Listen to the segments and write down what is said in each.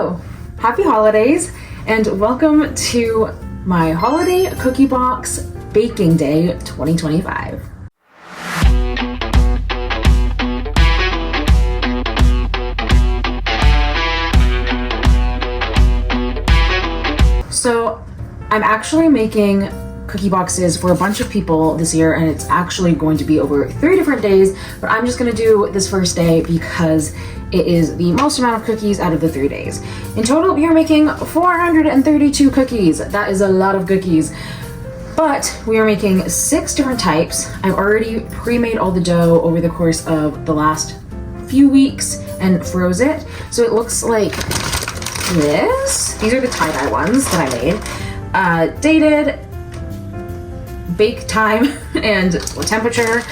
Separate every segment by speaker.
Speaker 1: Hello, happy holidays, and welcome to my holiday cookie box baking day 2025. So I'm actually making cookie boxes for a bunch of people this year, and it's actually going to be over 3 different days, but I'm just going to do this first day because it is the most amount of cookies out of the 3 days. In total, we are making 432 cookies. That is a lot of cookies, but we are making 6 different types. I've already pre-made all the dough over the course of the last few weeks and froze it, so it looks like this. These are the tie-dye ones that I made. Dated, bake time, and temperature,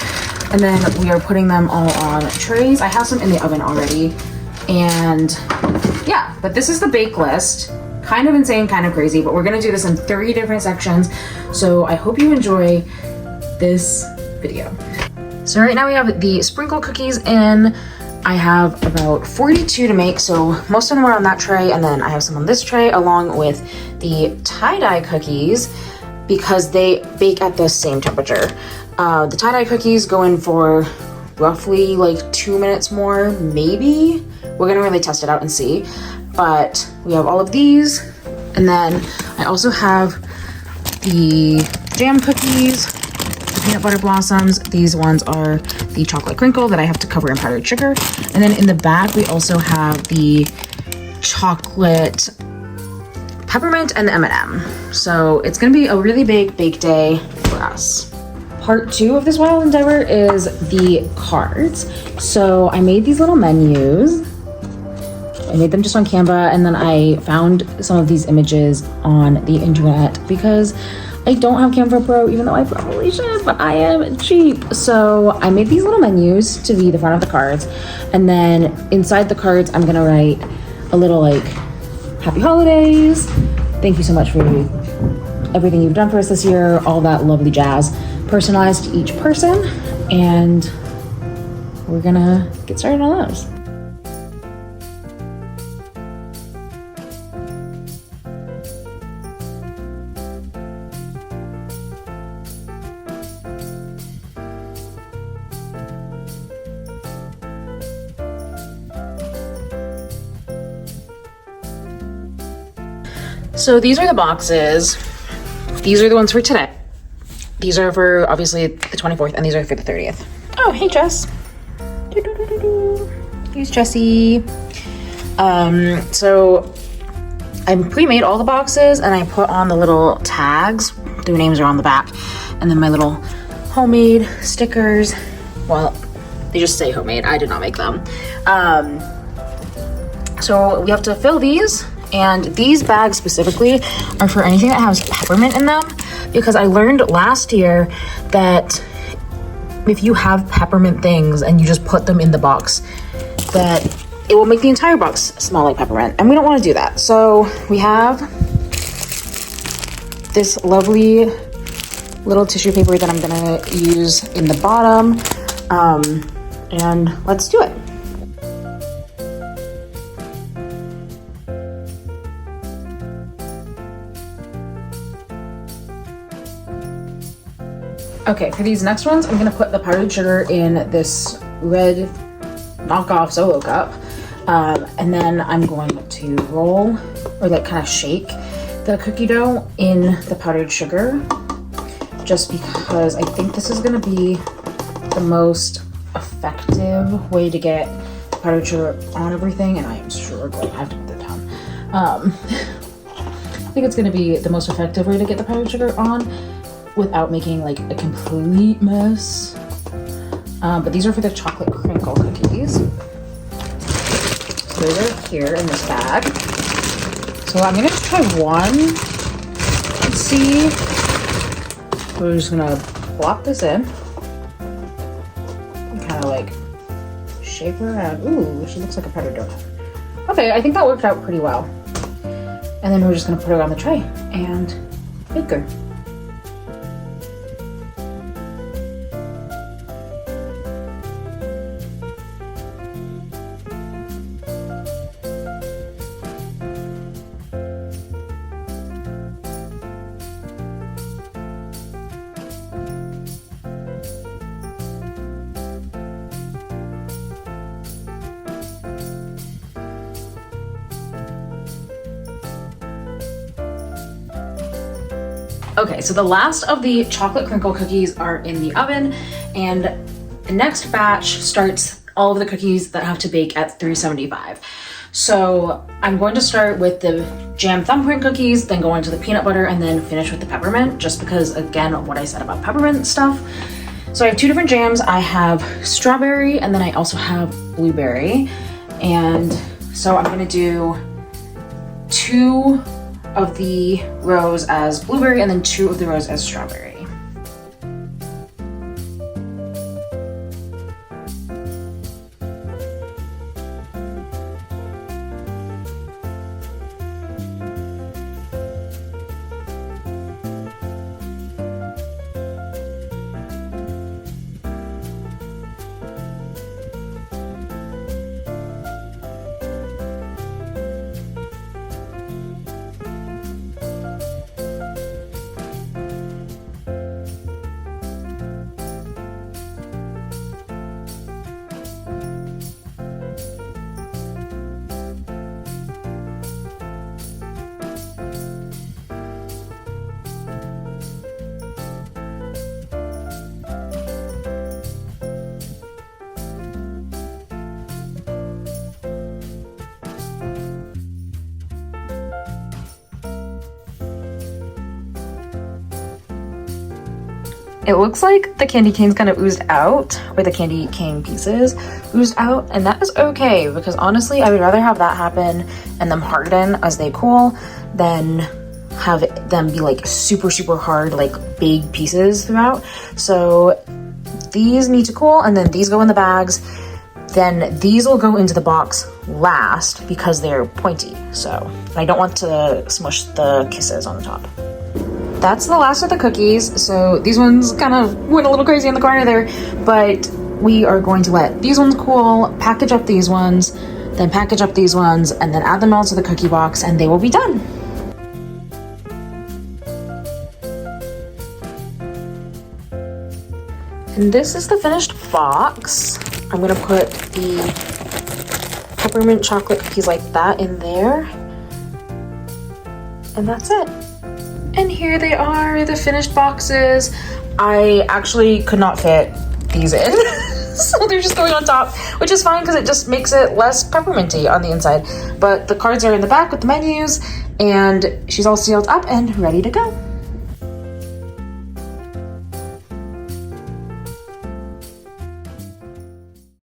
Speaker 1: and then we are putting them all on trays. I have some in the oven already, and yeah, but this is the bake list. Kind of insane, kind of crazy, but we're gonna do this in 3 different sections, so I hope you enjoy this video. So right now we have the sprinkle cookies in. I have about 42 to make, so most of them are on that tray, and then I have some on this tray along with the tie-dye cookies because they bake at the same temperature. The tie-dye cookies go in for roughly like 2 minutes more, maybe. We're gonna really test it out and see. But we have all of these, and then I also have the jam cookies, the peanut butter blossoms. These ones are the chocolate crinkle that I have to cover in powdered sugar. And then in the back, we also have the chocolate peppermint and the M&M. So it's gonna be a really big bake day for us. Part 2 of this wild endeavor is the cards. So I made these little menus. I made them just on Canva, and then I found some of these images on the internet because I don't have Canva Pro, even though I probably should, but I am cheap. So I made these little menus to be the front of the cards, and then inside the cards, I'm gonna write a little like, happy holidays, thank you so much for everything you've done for us this year, all that lovely jazz, personalized to each person, and we're gonna get started on those. So these are the boxes. These are the ones for today. These are for obviously the 24th, and these are for the 30th. Oh, hey Jess. Here's Jessie. So I pre-made all the boxes, and I put on the little tags. Their names are on the back, and then my little homemade stickers. Well, they just say homemade. I did not make them. So we have to fill these. And these bags specifically are for anything that has peppermint in them, because I learned last year that if you have peppermint things and you just put them in the box, that it will make the entire box smell like peppermint, and we don't want to do that. So we have this lovely little tissue paper that I'm gonna use in the bottom, and let's do it. Okay, for these next ones, I'm gonna put the powdered sugar in this red knockoff Solo cup. And then I'm going to roll, or like kind of shake the cookie dough in the powdered sugar, just because I think this is gonna be the most effective way to get powdered sugar on everything, and I am struggling, I have to put that down. I think it's gonna be the most effective way to get the powdered sugar on without making like a complete mess. But these are for the chocolate crinkle cookies. So those are here in this bag. So I'm gonna just try one and see. We're just gonna plop this in and kind of like shape her around. Ooh, she looks like a powdered donut. Okay, I think that worked out pretty well. And then we're just gonna put her on the tray and bake her. Okay, so the last of the chocolate crinkle cookies are in the oven, and the next batch starts all of the cookies that have to bake at 375. So I'm going to start with the jam thumbprint cookies, then go into the peanut butter, and then finish with the peppermint, just because, again, what I said about peppermint stuff. So I have two different jams. I have strawberry, and then I also have blueberry. And so I'm gonna do 2 of the rows as blueberry and then 2 of the rows as strawberry. It looks like the candy canes kind of oozed out, or the candy cane pieces oozed out, and that is okay, because honestly, I would rather have that happen and them harden as they cool than have them be like super, super hard, like big pieces throughout. So these need to cool, and then these go in the bags. Then these will go into the box last because they're pointy. So I don't want to smush the kisses on the top. That's the last of the cookies. So these ones kind of went a little crazy in the corner there, but we are going to let these ones cool, package up these ones, then package up these ones, and then add them all to the cookie box, and they will be done. And this is the finished box. I'm gonna put the peppermint chocolate cookies like that in there. And that's it. And here they are, the finished boxes. I actually could not fit these in. So they're just going on top, which is fine because it just makes it less pepperminty on the inside. But the cards are in the back with the menus, and she's all sealed up and ready to go.